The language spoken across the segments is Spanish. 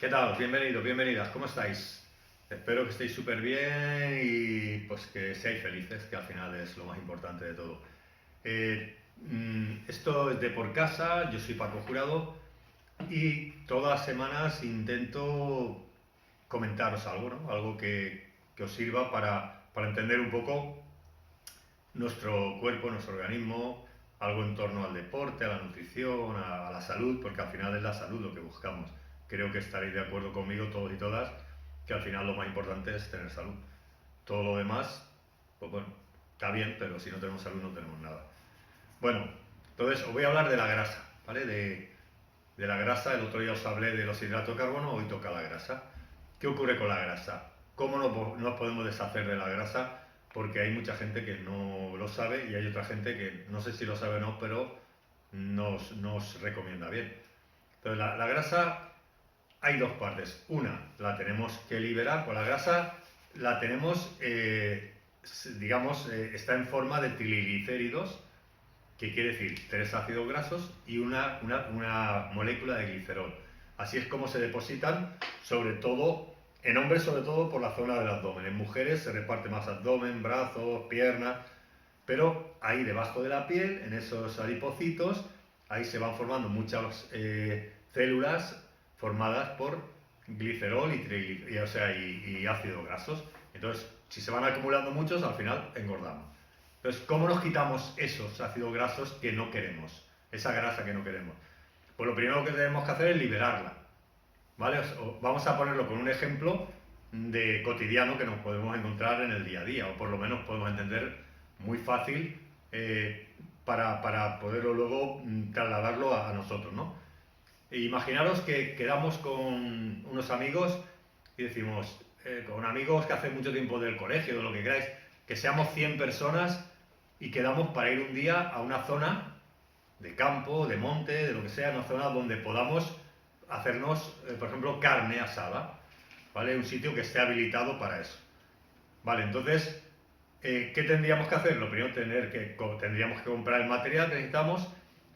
¿Qué tal? Bienvenidos, bienvenidas, ¿cómo estáis? Espero que estéis súper bien y pues que seáis felices, que al final es lo más importante de todo. Esto es de por casa, yo soy Paco Jurado y todas las semanas intento comentaros algo, ¿no? Algo que os sirva para entender un poco nuestro cuerpo, nuestro organismo, algo en torno al deporte, a la nutrición, a la salud, porque al final es la salud lo que buscamos. Creo que estaréis de acuerdo conmigo todos y todas que al final lo más importante es tener salud. Todo lo demás, pues bueno, está bien, pero si no tenemos salud no tenemos nada. Bueno, entonces os voy a hablar de la grasa, ¿vale? De la grasa, el otro día os hablé de los hidratos de carbono, hoy toca la grasa. ¿Qué ocurre con la grasa? ¿Cómo nos podemos deshacer de la grasa? Porque hay mucha gente que no lo sabe y hay otra gente que no sé si lo sabe o no, pero nos recomienda bien. Entonces, la grasa hay dos partes. Una, la tenemos que liberar, con la grasa la tenemos, digamos, está en forma de triglicéridos, que quiere decir tres ácidos grasos y una molécula de glicerol. Así es como se depositan, sobre todo, en hombres sobre todo por la zona del abdomen. En mujeres se reparte más abdomen, brazos, piernas, pero ahí debajo de la piel, en esos adipocitos, ahí se van formando muchas células formadas por glicerol y ácidos grasos. Entonces, si se van acumulando muchos, al final engordamos. Entonces, ¿cómo nos quitamos esos ácidos grasos que no queremos? Esa grasa que no queremos. Pues lo primero que tenemos que hacer es liberarla. ¿Vale? Vamos a ponerlo con un ejemplo de cotidiano que nos podemos encontrar en el día a día, o por lo menos podemos entender muy fácil para poderlo luego trasladarlo a nosotros, ¿no? Imaginaros que quedamos con unos amigos y decimos, con amigos que hace mucho tiempo del colegio, de lo que queráis, que seamos 100 personas y quedamos para ir un día a una zona de campo, de monte, de lo que sea, una zona donde podamos hacernos, por ejemplo, carne asada, ¿vale? Un sitio que esté habilitado para eso. Vale, entonces, ¿qué tendríamos que hacer? Lo primero, tendríamos que comprar el material que necesitamos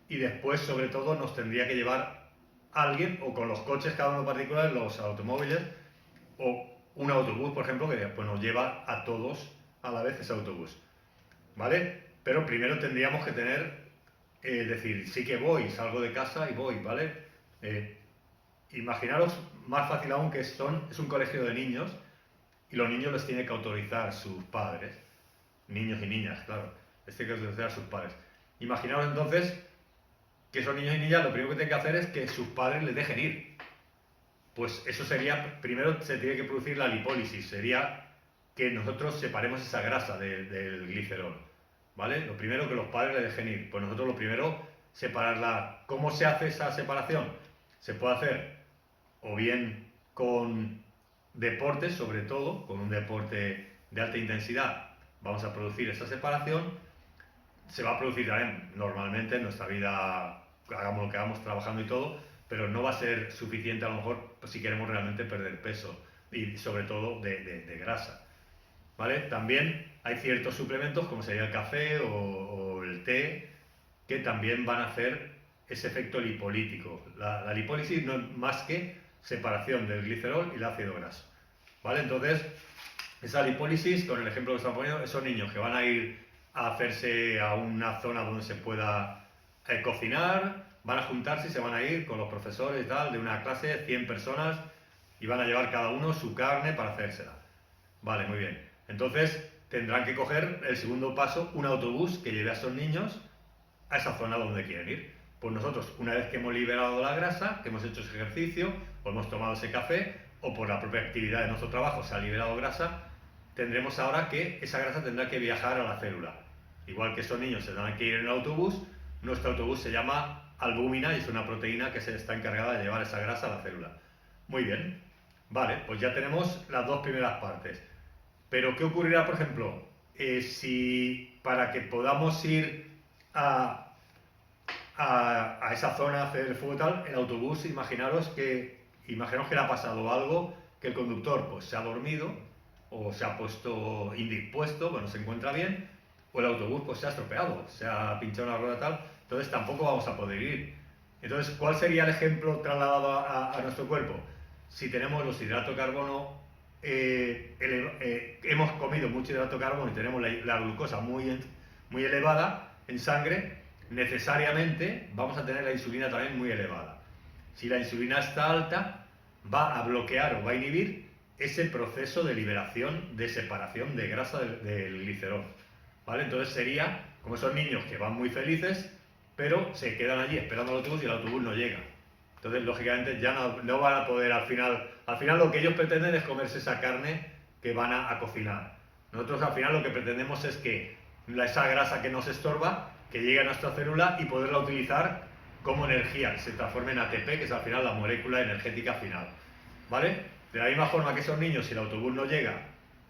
y después, sobre todo, nos tendría que llevar alguien, o con los coches cada uno particular, los automóviles, o un autobús, por ejemplo, que después nos lleva a todos a la vez ese autobús. ¿Vale? Pero primero tendríamos que tener, decir, sí que voy, salgo de casa y voy, ¿vale? Eh, Imaginaros, más fácil aún, que es un colegio de niños y los niños les tiene que autorizar sus padres, niños y niñas, claro, les tiene que autorizar sus padres. Imaginaros entonces que esos niños y niñas lo primero que tienen que hacer es que sus padres les dejen ir. Pues eso sería, primero se tiene que producir la lipólisis, sería que nosotros separemos esa grasa del glicerol, ¿vale? Lo primero que los padres le dejen ir, pues nosotros lo primero separarla. ¿Cómo se hace esa separación? Se puede hacer o bien con deportes, sobre todo, con un deporte de alta intensidad, vamos a producir esa separación. Se va a producir también normalmente en nuestra vida, hagamos lo que hagamos, trabajando y todo, pero no va a ser suficiente a lo mejor si queremos realmente perder peso y sobre todo de grasa. ¿Vale? También hay ciertos suplementos como sería el café o el té que también van a hacer ese efecto lipolítico. La lipólisis no es más que separación del glicerol y el ácido graso. ¿Vale? Entonces, esa lipólisis, con el ejemplo que estamos poniendo, esos niños que van a ir a hacerse a una zona donde se pueda cocinar, van a juntarse y se van a ir con los profesores y tal, de una clase de 100 personas y van a llevar cada uno su carne para hacérsela. Vale, muy bien. Entonces tendrán que coger el segundo paso, un autobús que lleve a esos niños a esa zona donde quieren ir. Pues nosotros, una vez que hemos liberado la grasa, que hemos hecho ese ejercicio, o hemos tomado ese café, o por la propia actividad de nuestro trabajo se ha liberado grasa, tendremos ahora que esa grasa tendrá que viajar a la célula. Igual que esos niños se tendrán que ir en el autobús, nuestro autobús se llama albúmina y es una proteína que se está encargada de llevar esa grasa a la célula. Muy bien. Vale, pues ya tenemos las dos primeras partes. Pero ¿qué ocurrirá, por ejemplo, si para que podamos ir a esa zona a hacer el fuego y tal, el autobús, imaginaros que le ha pasado algo, que el conductor pues se ha dormido o se ha puesto indispuesto, bueno, se encuentra bien, o el autobús pues se ha estropeado, se ha pinchado una rueda tal, entonces tampoco vamos a poder ir. Entonces, ¿cuál sería el ejemplo trasladado a nuestro cuerpo? si tenemos los hidratos de carbono, hemos comido mucho hidrato de carbono y tenemos la glucosa muy elevada en sangre, necesariamente vamos a tener la insulina también muy elevada. Si la insulina está alta, va a bloquear o va a inhibir ese proceso de liberación, de separación de grasa del glicerol, ¿vale? Entonces sería como esos niños que van muy felices, pero se quedan allí esperando al autobús y el autobús no llega. Entonces, lógicamente, ya no van a poder al final lo que ellos pretenden es comerse esa carne que van a cocinar. Nosotros al final lo que pretendemos es que esa grasa que nos estorba, que llegue a nuestra célula y poderla utilizar como energía, que se transforme en ATP, que es al final la molécula energética final, ¿vale? De la misma forma que esos niños, si el autobús no llega,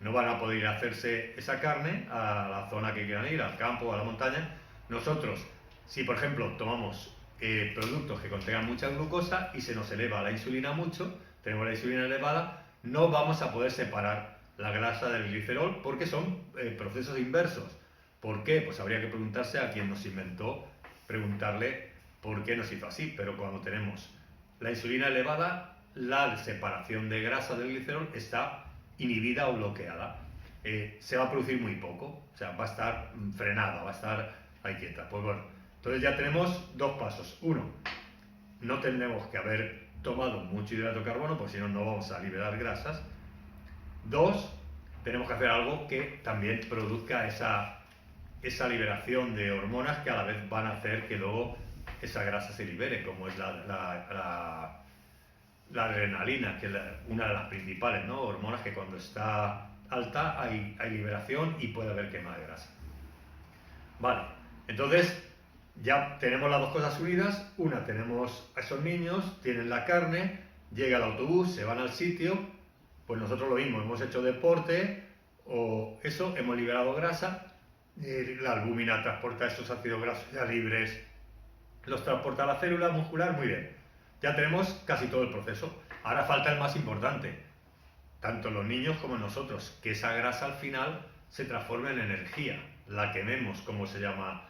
no van a poder ir a hacerse esa carne a la zona que quieran ir, al campo o a la montaña. Nosotros, si por ejemplo tomamos productos que contengan mucha glucosa y se nos eleva la insulina mucho, tenemos la insulina elevada, no vamos a poder separar la grasa del glicerol porque son procesos inversos. ¿Por qué? Pues habría que preguntarse a quien nos inventó, preguntarle por qué nos hizo así, pero cuando tenemos la insulina elevada, la separación de grasa del glicerol está inhibida o bloqueada. Se va a producir muy poco, o sea, va a estar frenada, va a estar ahí quieta. Pues bueno, entonces ya tenemos dos pasos. Uno, no tendremos que haber tomado mucho hidrato de carbono, porque si no, no vamos a liberar grasas. Dos, tenemos que hacer algo que también produzca esa liberación de hormonas que a la vez van a hacer que luego esa grasa se libere, como es la adrenalina, que es una de las principales, ¿no?, hormonas que cuando está alta hay liberación y puede haber quema de grasa. Vale, entonces ya tenemos las dos cosas unidas. Una, tenemos a esos niños, tienen la carne, llega el autobús, se van al sitio, pues nosotros lo mismo, hemos hecho deporte o eso, hemos liberado grasa, la albúmina transporta esos ácidos grasos ya libres, los transporta a la célula muscular, muy bien. Ya tenemos casi todo el proceso. Ahora falta el más importante, tanto los niños como nosotros, que esa grasa al final se transforme en energía, la quememos, como se llama,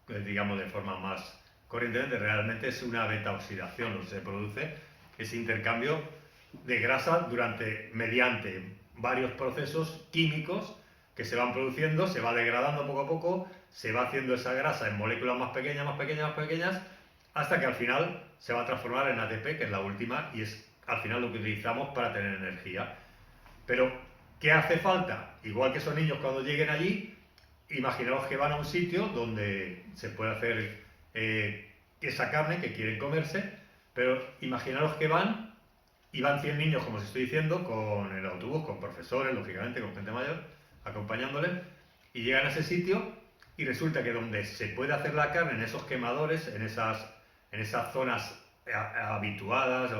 digamos de forma más corrientemente, realmente es una beta-oxidación, lo que se produce ese intercambio de grasa mediante varios procesos químicos que se van produciendo, se va degradando poco a poco, se va haciendo esa grasa en moléculas más pequeñas, más pequeñas, más pequeñas, hasta que al final se va a transformar en ATP, que es la última, y es al final lo que utilizamos para tener energía. Pero, ¿qué hace falta? Igual que esos niños cuando lleguen allí, imaginaos que van a un sitio donde se puede hacer esa carne que quieren comerse, pero imaginaos que van 100 niños, como os estoy diciendo, con el autobús, con profesores, lógicamente, con gente mayor, acompañándoles, y llegan a ese sitio y resulta que donde se puede hacer la carne, en esos quemadores, en esas zonas habituadas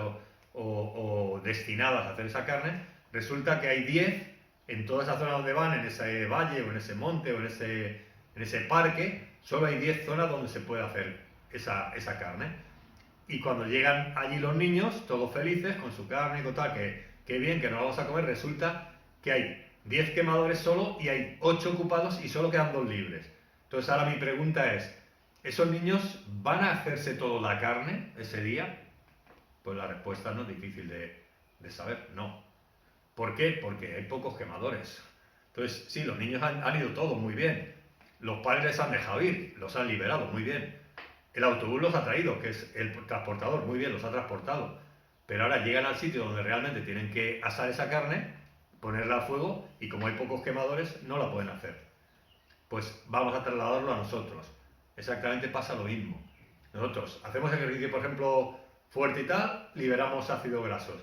o destinadas a hacer esa carne, resulta que hay 10 en toda esa zona donde van, en ese valle o en ese monte o en ese parque, solo hay 10 zonas donde se puede hacer esa carne. Y cuando llegan allí los niños, todos felices, con su carne y con tal, que bien, que nos vamos a comer, resulta que hay 10 quemadores solo y hay 8 ocupados y solo quedan 2 libres. Entonces ahora mi pregunta es, ¿esos niños van a hacerse toda la carne ese día? Pues la respuesta no es difícil de saber, no. ¿Por qué? Porque hay pocos quemadores. Entonces, sí, los niños han ido todos muy bien. Los padres les han dejado ir, los han liberado muy bien. El autobús los ha traído, que es el transportador, muy bien, los ha transportado. Pero ahora llegan al sitio donde realmente tienen que asar esa carne, ponerla al fuego, y como hay pocos quemadores, no la pueden hacer. Pues vamos a trasladarlo a nosotros. Exactamente pasa lo mismo. Nosotros hacemos ejercicio, por ejemplo, fuerte y tal, liberamos ácidos grasos.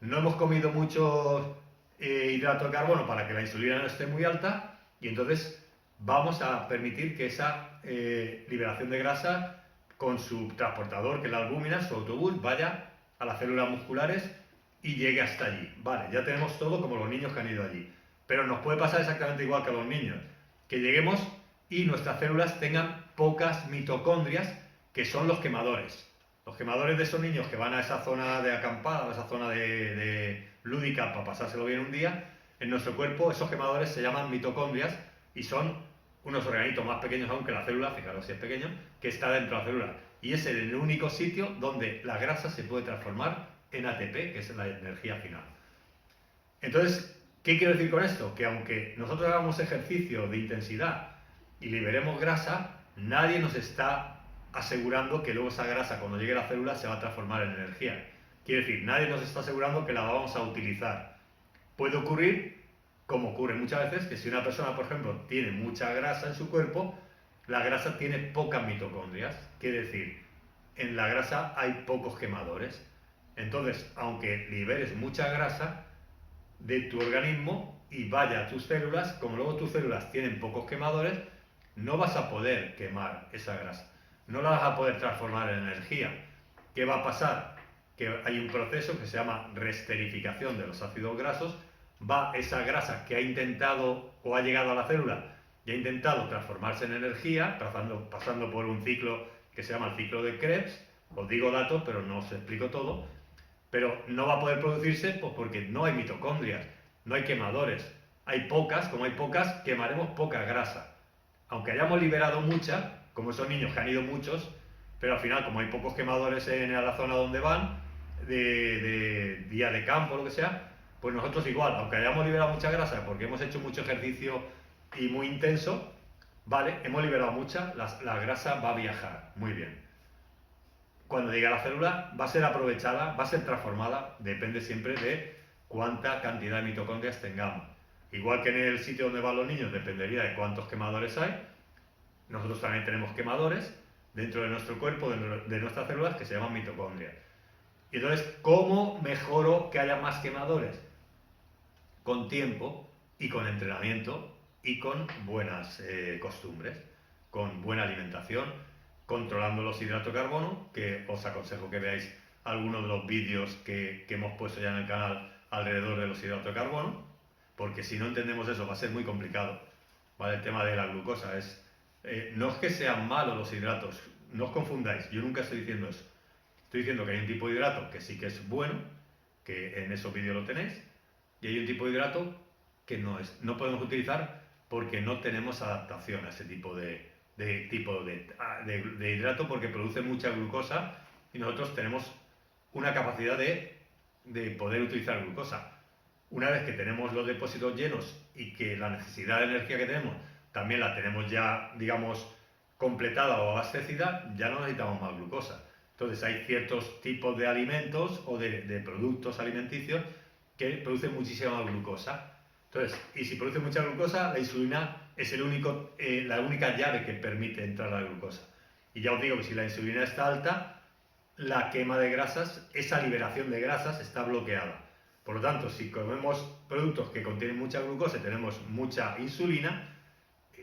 No hemos comido mucho hidrato de carbono para que la insulina no esté muy alta, y entonces vamos a permitir que esa liberación de grasa con su transportador, que es la albúmina, su autobús, vaya a las células musculares y llegue hasta allí. Vale, ya tenemos todo como los niños que han ido allí. Pero nos puede pasar exactamente igual que a los niños, que lleguemos y nuestras células tengan pocas mitocondrias, que son los quemadores. Los quemadores de esos niños que van a esa zona de acampada, a esa zona de lúdica para pasárselo bien un día, en nuestro cuerpo esos quemadores se llaman mitocondrias y son unos organitos más pequeños aún que la célula, fijaros si es pequeño, que está dentro de la célula. Y es el único sitio donde la grasa se puede transformar en ATP, que es la energía final. Entonces, ¿qué quiero decir con esto? Que aunque nosotros hagamos ejercicio de intensidad y liberemos grasa, nadie nos está asegurando que luego esa grasa, cuando llegue a la célula, se va a transformar en energía. Quiere decir, nadie nos está asegurando que la vamos a utilizar. Puede ocurrir, como ocurre muchas veces, que si una persona, por ejemplo, tiene mucha grasa en su cuerpo, la grasa tiene pocas mitocondrias. Quiere decir, en la grasa hay pocos quemadores. Entonces, aunque liberes mucha grasa de tu organismo y vaya a tus células, como luego tus células tienen pocos quemadores, no vas a poder quemar esa grasa. No la vas a poder transformar en energía. ¿Qué va a pasar? Que hay un proceso que se llama reesterificación de los ácidos grasos. Va esa grasa que ha intentado o ha llegado a la célula y ha intentado transformarse en energía, pasando por un ciclo que se llama el ciclo de Krebs. Os digo datos, pero no os explico todo. Pero no va a poder producirse pues, porque no hay mitocondrias, no hay quemadores. Hay pocas, como hay pocas, quemaremos poca grasa. Aunque hayamos liberado mucha, como esos niños que han ido muchos, pero al final, como hay pocos quemadores en la zona donde van, de día de campo o lo que sea, pues nosotros igual, aunque hayamos liberado mucha grasa porque hemos hecho mucho ejercicio y muy intenso, vale, hemos liberado mucha, la grasa va a viajar muy bien. Cuando llegue a la célula va a ser aprovechada, va a ser transformada, depende siempre de cuánta cantidad de mitocondrias tengamos. Igual que en el sitio donde van los niños dependería de cuántos quemadores hay, nosotros también tenemos quemadores dentro de nuestro cuerpo, de nuestras células, que se llaman mitocondrias. Y entonces, ¿cómo mejoro que haya más quemadores? Con tiempo y con entrenamiento y con buenas costumbres, con buena alimentación, controlando los hidratos de carbono, que os aconsejo que veáis algunos de los vídeos que hemos puesto ya en el canal alrededor de los hidratos de carbono, porque si no entendemos eso va a ser muy complicado. ¿Vale? El tema de la glucosa no es que sean malos los hidratos, no os confundáis, yo nunca estoy diciendo eso. Estoy diciendo que hay un tipo de hidrato que sí que es bueno, que en esos vídeos lo tenéis, y hay un tipo de hidrato que no podemos utilizar porque no tenemos adaptación a ese tipo de hidrato, porque produce mucha glucosa y nosotros tenemos una capacidad de poder utilizar glucosa. Una vez que tenemos los depósitos llenos y que la necesidad de energía que tenemos también la tenemos ya, digamos, completada o abastecida, ya no necesitamos más glucosa. Entonces hay ciertos tipos de alimentos o de productos alimenticios que producen muchísima glucosa. Entonces, y si produce mucha glucosa, la insulina es la única llave que permite entrar la glucosa. Y ya os digo que si la insulina está alta, la quema de grasas, esa liberación de grasas está bloqueada. Por lo tanto, si comemos productos que contienen mucha glucosa y tenemos mucha insulina,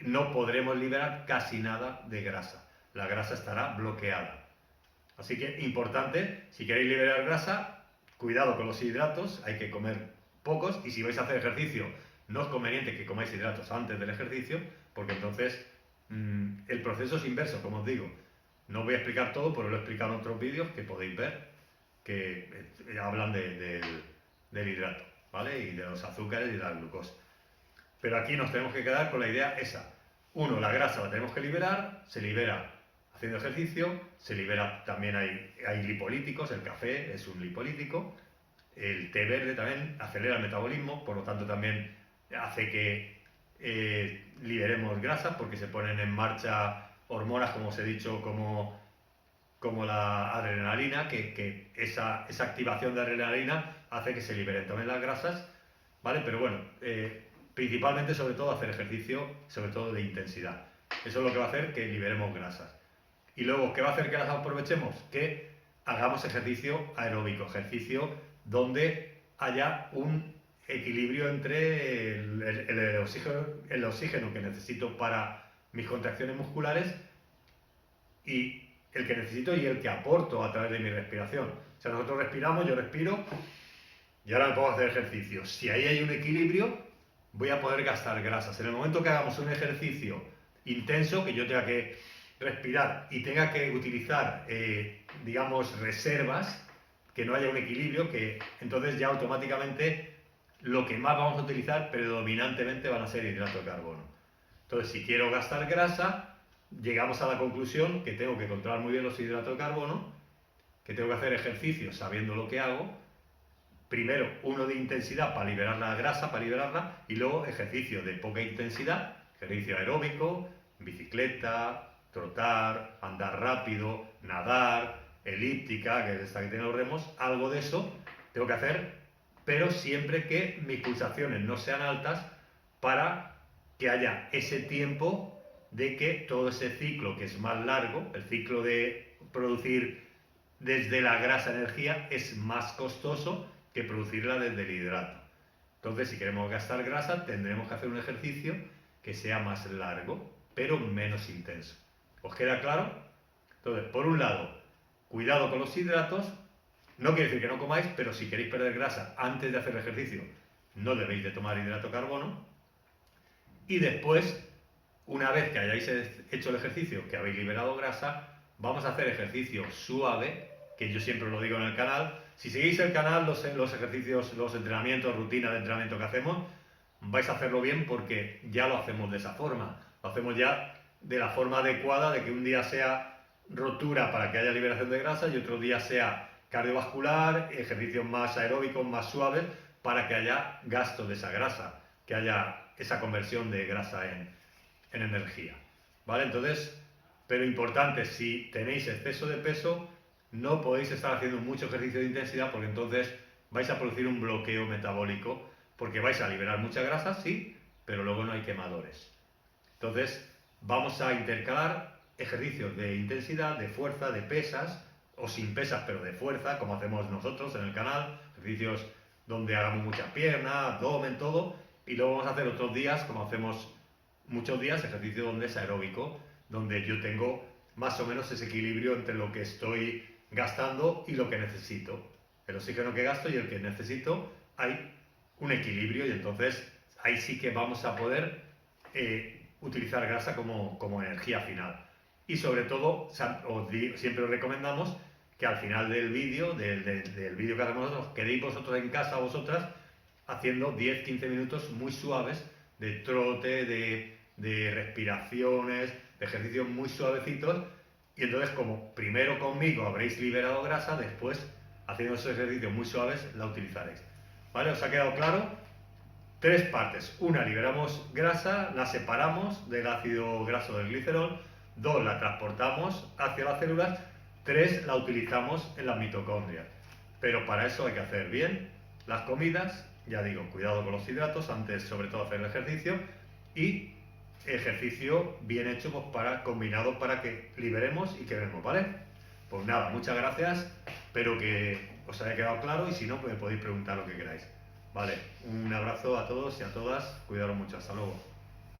no podremos liberar casi nada de grasa. La grasa estará bloqueada. Así que importante, si queréis liberar grasa, cuidado con los hidratos, hay que comer pocos, y si vais a hacer ejercicio, no es conveniente que comáis hidratos antes del ejercicio, porque entonces el proceso es inverso, como os digo. No os voy a explicar todo, pero lo he explicado en otros vídeos que podéis ver, que hablan del hidrato, ¿vale? Y de los azúcares y de la glucosa. Pero aquí nos tenemos que quedar con la idea esa. Uno, la grasa la tenemos que liberar, se libera haciendo ejercicio, se libera también, hay lipolíticos, el café es un lipolítico, el té verde también acelera el metabolismo, por lo tanto también hace que liberemos grasa, porque se ponen en marcha hormonas, como os he dicho, como la adrenalina, que esa activación de adrenalina hace que se liberen también las grasas, ¿vale? Pero bueno, principalmente sobre todo hacer ejercicio, sobre todo de intensidad. Eso es lo que va a hacer que liberemos grasas. Y luego, ¿qué va a hacer que las aprovechemos? Que hagamos ejercicio aeróbico, ejercicio donde haya un equilibrio entre el oxígeno que necesito para mis contracciones musculares y el que necesito y el que aporto a través de mi respiración. O sea, nosotros respiramos, yo respiro y ahora me pongo a hacer ejercicio. Si ahí hay un equilibrio, voy a poder gastar grasas. En el momento que hagamos un ejercicio intenso, que yo tenga que respirar y tenga que utilizar, digamos, reservas, que no haya un equilibrio, que entonces ya automáticamente lo que más vamos a utilizar predominantemente van a ser hidratos de carbono. Entonces, si quiero gastar grasa, llegamos a la conclusión que tengo que controlar muy bien los hidratos de carbono que tengo que hacer ejercicios sabiendo lo que hago. Primero, uno de intensidad para liberar la grasa, para liberarla, y luego ejercicio de poca intensidad, ejercicio aeróbico, bicicleta, trotar, andar rápido, nadar, elíptica, que es esta que tiene los remos, algo de eso tengo que hacer, pero siempre que mis pulsaciones no sean altas para que haya ese tiempo de que todo ese ciclo que es más largo, el ciclo de producir desde la grasa energía es más costoso que producirla desde el hidrato. Entonces, si queremos gastar grasa, tendremos que hacer un ejercicio que sea más largo, pero menos intenso. ¿Os queda claro? Entonces, por un lado, cuidado con los hidratos. No quiere decir que no comáis, pero si queréis perder grasa antes de hacer el ejercicio, no debéis de tomar hidrato de carbono. Y después, una vez que hayáis hecho el ejercicio, que habéis liberado grasa, vamos a hacer ejercicio suave, que yo siempre lo digo en el canal. Si seguís el canal, los ejercicios, los entrenamientos, rutina de entrenamiento que hacemos, vais a hacerlo bien porque ya lo hacemos de esa forma. Lo hacemos ya de la forma adecuada, de que un día sea rotura para que haya liberación de grasa y otro día sea cardiovascular, ejercicios más aeróbicos, más suaves, para que haya gasto de esa grasa, que haya esa conversión de grasa en energía. ¿Vale? Entonces, pero importante, si tenéis exceso de peso, no podéis estar haciendo mucho ejercicio de intensidad porque entonces vais a producir un bloqueo metabólico, porque vais a liberar mucha grasa, sí, pero luego no hay quemadores. Entonces, vamos a intercalar ejercicios de intensidad, de fuerza, de pesas, o sin pesas, pero de fuerza, como hacemos nosotros en el canal, ejercicios donde hagamos mucha pierna, abdomen, todo, y luego vamos a hacer otros días, como hacemos muchos días, ejercicio donde es aeróbico, donde yo tengo más o menos ese equilibrio entre lo que estoy gastando y lo que necesito. El oxígeno que gasto y el que necesito, hay un equilibrio y entonces ahí sí que vamos a poder utilizar grasa como energía final. Y sobre todo, siempre os recomendamos que al final del vídeo, del vídeo que hacemos nosotros, quedéis vosotros en casa, vosotras, haciendo 10-15 minutos muy suaves de trote, de respiraciones, de ejercicios muy suavecitos. Y entonces, como primero conmigo habréis liberado grasa, después, haciendo esos ejercicios muy suaves, la utilizaréis. ¿Vale? ¿Os ha quedado claro? 3 partes. Una, liberamos grasa, la separamos del ácido graso del glicerol. 2, la transportamos hacia las células. 3, la utilizamos en las mitocondrias. Pero para eso hay que hacer bien las comidas, ya digo, cuidado con los hidratos, antes sobre todo hacer el ejercicio, y ejercicio bien hecho pues, combinado para que liberemos y quememos, ¿vale? Pues nada, muchas gracias, espero que os haya quedado claro y si no, pues me podéis preguntar lo que queráis. Vale, un abrazo a todos y a todas, cuidaros mucho, hasta luego.